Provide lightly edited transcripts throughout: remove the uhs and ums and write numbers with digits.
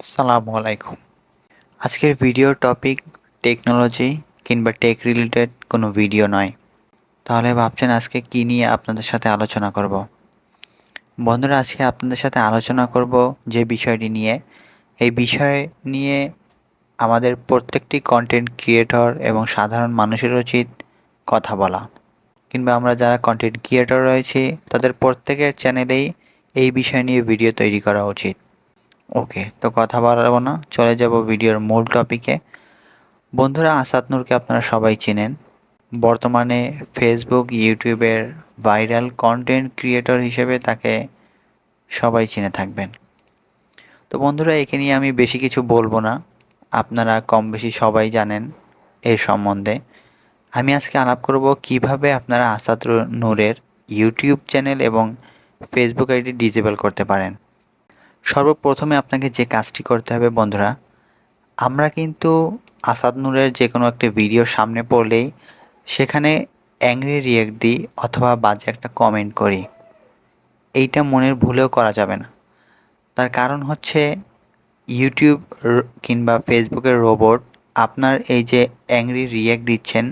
আসসালামু আলাইকুম। আজকের ভিডিও টপিক টেকনোলজি কিংবা টেক রিলেটেড কোনো ভিডিও নয়। তাহলে ভাবছেন আজকে কী নিয়ে আপনাদের সাথে আলোচনা করব? বন্ধুরা, আজকে আপনাদের সাথে আলোচনা করব যে বিষয়টি নিয়ে, এই বিষয় নিয়ে আমাদের প্রত্যেকটি কন্টেন্ট ক্রিয়েটর এবং সাধারণ মানুষের উচিত কথা বলা। কিংবা আমরা যারা কন্টেন্ট ক্রিয়েটর রয়েছি তাদের প্রত্যেকের চ্যানেলেই এই বিষয় নিয়ে ভিডিও তৈরি করা উচিত। ওকে, তো কথা বাড়াবো না, চলে যাব ভিডিওর মূল টপিকে। বন্ধুরা, আসাদ নূরকে আপনারা সবাই চেনেন। বর্তমানে ফেসবুক, ইউটিউবের ভাইরাল কন্টেন্ট ক্রিয়েটর হিসেবে তাকে সবাই চিনে থাকবেন। তো বন্ধুরা, একে নিয়ে আমি বেশি কিছু বলবো না, আপনারা কম বেশি সবাই জানেন এর সম্বন্ধে। আমি আজকে আলাপ করব কিভাবে আপনারা আসাদ নূরের ইউটিউব চ্যানেল এবং ফেসবুক আইডি ডিসেবল করতে পারেন। সর্বপ্রথমে আপনাকে যে কাজটি করতে হবে বন্ধুরা, আমরা কিন্তু আসাদ নূরের যে কোনো একটা ভিডিও সামনে পড়লেই সেখানে অ্যাংরি রিয়েক্ট দিই অথবা বাজে একটা কমেন্ট করি। এইটা মনের ভুলেও করা যাবে না। তার কারণ হচ্ছে ইউটিউব কিংবা ফেসবুকের রোবট আপনার এই যে অ্যাংরি রিয়েক্ট দিচ্ছেন,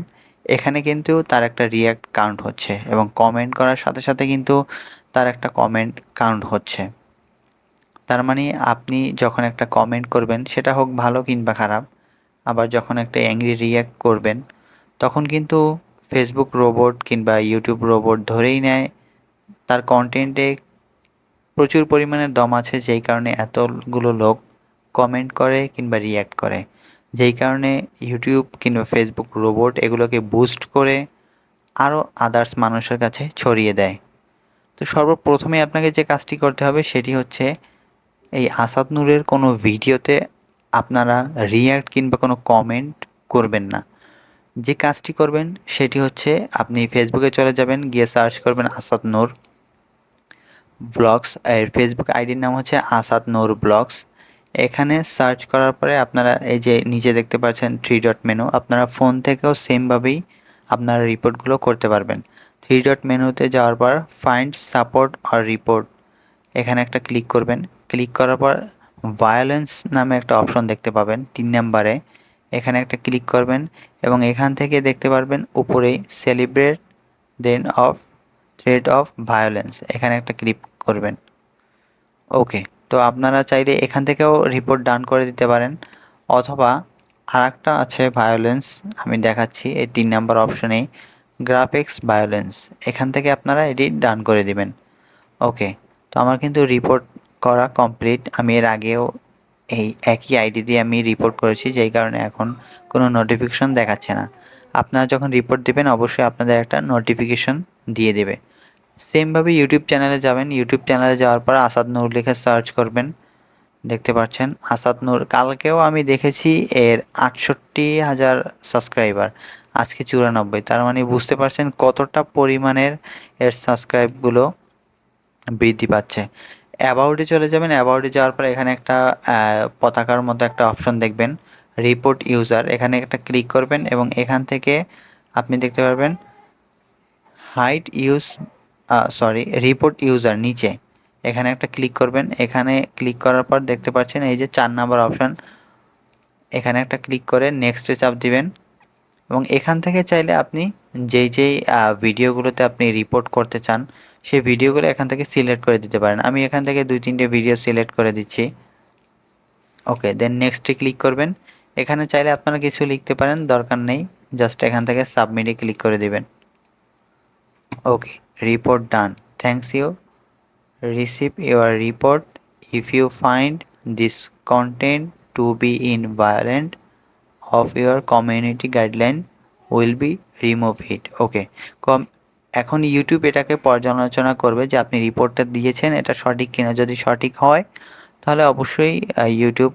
এখানে কিন্তু তার একটা রিয়েক্ট কাউন্ট হচ্ছে এবং কমেন্ট করার সাথে সাথে কিন্তু তার একটা কমেন্ট কাউন্ট হচ্ছে। তার মানে আপনি যখন একটা কমেন্ট করবেন, সেটা হোক ভালো কিংবা খারাপ, আবার যখন একটা অ্যাংরি রিঅ্যাক্ট করবেন, তখন কিন্তু ফেসবুক রোবট কিংবা ইউটিউব রোবট ধরেই নেয় তার কন্টেন্টে প্রচুর পরিমাণে দম আছে, যেই কারণে এতগুলো লোক কমেন্ট করে কিংবা রিঅ্যাক্ট করে। যেই কারণে ইউটিউব কিংবা ফেসবুক রোবট এগুলোকে বুস্ট করে আরও আদার্স মানুষের কাছে ছড়িয়ে দেয়। তো সর্বপ্রথমে আপনাকে যে কাজটি করতে হবে সেটি হচ্ছে, এই আসাদ নূরের কোনো ভিডিওতে আপনারা রিঅ্যাক্ট কিংবা কোনো কমেন্ট করবেন না। যে কাজটি করবেন সেটি হচ্ছে, আপনি ফেসবুকে চলে যাবেন, গিয়ে সার্চ করবেন আসাদ নূর ব্লগস। এর ফেসবুক আইডির নাম হচ্ছে আসাদ নূর ব্লগস। এখানে সার্চ করার পরে আপনারা এই যে নিচে দেখতে পাচ্ছেন 3 ডট মেনু, আপনারা ফোন থেকেও সেমভাবেই আপনারা রিপোর্টগুলো করতে পারবেন। 3 ডট মেনুতে যাওয়ার পর ফাইন্ড সাপোর্ট অর রিপোর্ট, এখানে একটা ক্লিক করবেন। ক্লিক করার পর ভায়োলেন্স নামে একটা অপশন দেখতে পাবেন 3 নাম্বারে, এখানে একটা ক্লিক করবেন এবং এখান থেকে দেখতে পারবেন উপরেই celebrate then of threat of violence, এখানে একটা ক্লিক করবেন। ওকে, তো আপনারা চাইলে এখান থেকেও রিপোর্ট ডান করে দিতে পারেন, অথবা আরেকটা আছে ভায়োলেন্স, আমি দেখাচ্ছি এই 3 নাম্বার অপশনেই গ্রাফিক্স ভায়োলেন্স, এখান থেকে আপনারা এটি ডান করে দিবেন। ওকে, তো আমার কিন্তু রিপোর্ট করা কমপ্লিট। আমি এর আগেও এই একই আইডি দিয়ে আমি রিপোর্ট করেছি, যেই কারণে এখন কোনো নোটিফিকেশন দেখাচ্ছে না। আপনারা যখন রিপোর্ট দিবেন অবশ্যই আপনাদের একটা নোটিফিকেশন দিয়ে দেবে। সেমভাবে ইউটিউব চ্যানেলে যাবেন, ইউটিউব চ্যানেলে যাওয়ার পর আসাদ নূর লিখে সার্চ করবেন। দেখতে পাচ্ছেন আসাদ নূর, কালকেও আমি দেখেছি এর ৬৮,০০০ সাবস্ক্রাইবার, আজকে ৯৪। তার মানে বুঝতে পারছেন কতটা পরিমাণের এর সাবস্ক্রাইবগুলো বৃদ্ধি পাচ্ছে। অ্যাবাউটে চলে যাবেন, অ্যাবাউটে যাওয়ার পর এখানে একটা পতাকার মতো একটা অপশন দেখবেন, রিপোর্ট ইউজার, এখানে একটা ক্লিক করবেন এবং এখান থেকে আপনি দেখতে পারবেন হাইড ইউজ রিপোর্ট ইউজার নিচে এখানে একটা ক্লিক করবেন। এখানে ক্লিক করার পর দেখতে পাচ্ছেন এই যে 4 নাম্বার অপশন, এখানে একটা ক্লিক করে নেক্সটে চাপ দিবেন এবং এখান থেকে চাইলে আপনি যেই ভিডিওগুলোতে আপনি রিপোর্ট করতে চান সেই ভিডিওগুলো এখান থেকে সিলেক্ট করে দিতে পারেন। আমি এখান থেকে 2-3টে ভিডিও সিলেক্ট করে দিচ্ছি। ওকে, দেন নেক্সটে ক্লিক করবেন। এখানে চাইলে আপনারা কিছু লিখতে পারেন, দরকার নেই, জাস্ট এখান থেকে সাবমিটে ক্লিক করে দিবেন। Okay, report done, thanks you receive your report. If you find this content to be in violation of your community guideline will be remove it. ওকে, কম এখন ইউটিউব এটাকে পর্যালোচনা করবে যে আপনি রিপোর্টটা দিয়েছেন এটা সঠিক কিনা। যদি সঠিক হয় তাহলে অবশ্যই ইউটিউব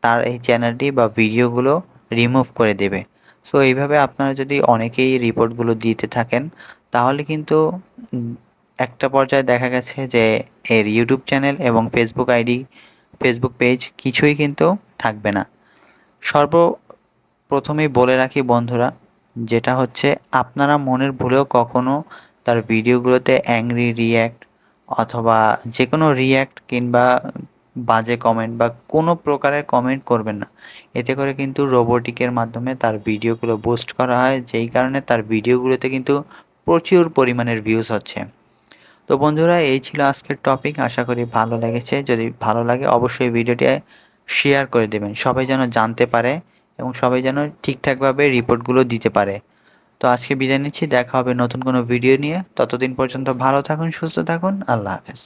তার এই চ্যানেলটি বা ভিডিওগুলো রিমুভ করে দেবে। সো এইভাবে আপনারা যদি অনেকেই রিপোর্টগুলো দিতে থাকেন তাহলে কিন্তু একটা পর্যায়ে দেখা গেছে যে এর ইউটিউব চ্যানেল এবং ফেসবুক আইডি, ফেসবুক পেজ কিছুই কিন্তু থাকবে না। সর্বপ্রথমেই বলে রাখি বন্ধুরা, যেটা হচ্ছে আপনারা মনের ভুলেও কখনো তার ভিডিওগুলোতে অ্যাংরি রিয়্যাক্ট অথবা যে কোনো রিয়্যাক্ট কিংবা বাজে কমেন্ট বা কোনো প্রকারের কমেন্ট করবেন না। এতে করে কিন্তু রোবোটিকের মাধ্যমে তার ভিডিওগুলো বুস্ট করা হয়, যেই কারণে তার ভিডিওগুলোতে কিন্তু প্রচুর পরিমাণের ভিউজ হচ্ছে। তো বন্ধুরা, এই ছিল আজকের টপিক। আশা করি ভালো লেগেছে। যদি ভালো লাগে অবশ্যই ভিডিওটি শেয়ার করে দেবেন, সবাই যেন জানতে পারে এবং সবাই যেন ঠিকঠাকভাবে রিপোর্টগুলো দিতে পারে। তো আজকে বিদায় নিচ্ছি, দেখা হবে নতুন কোনো ভিডিও নিয়ে। ততদিন পর্যন্ত ভালো থাকুন, সুস্থ থাকুন। আল্লাহ হাফেজ।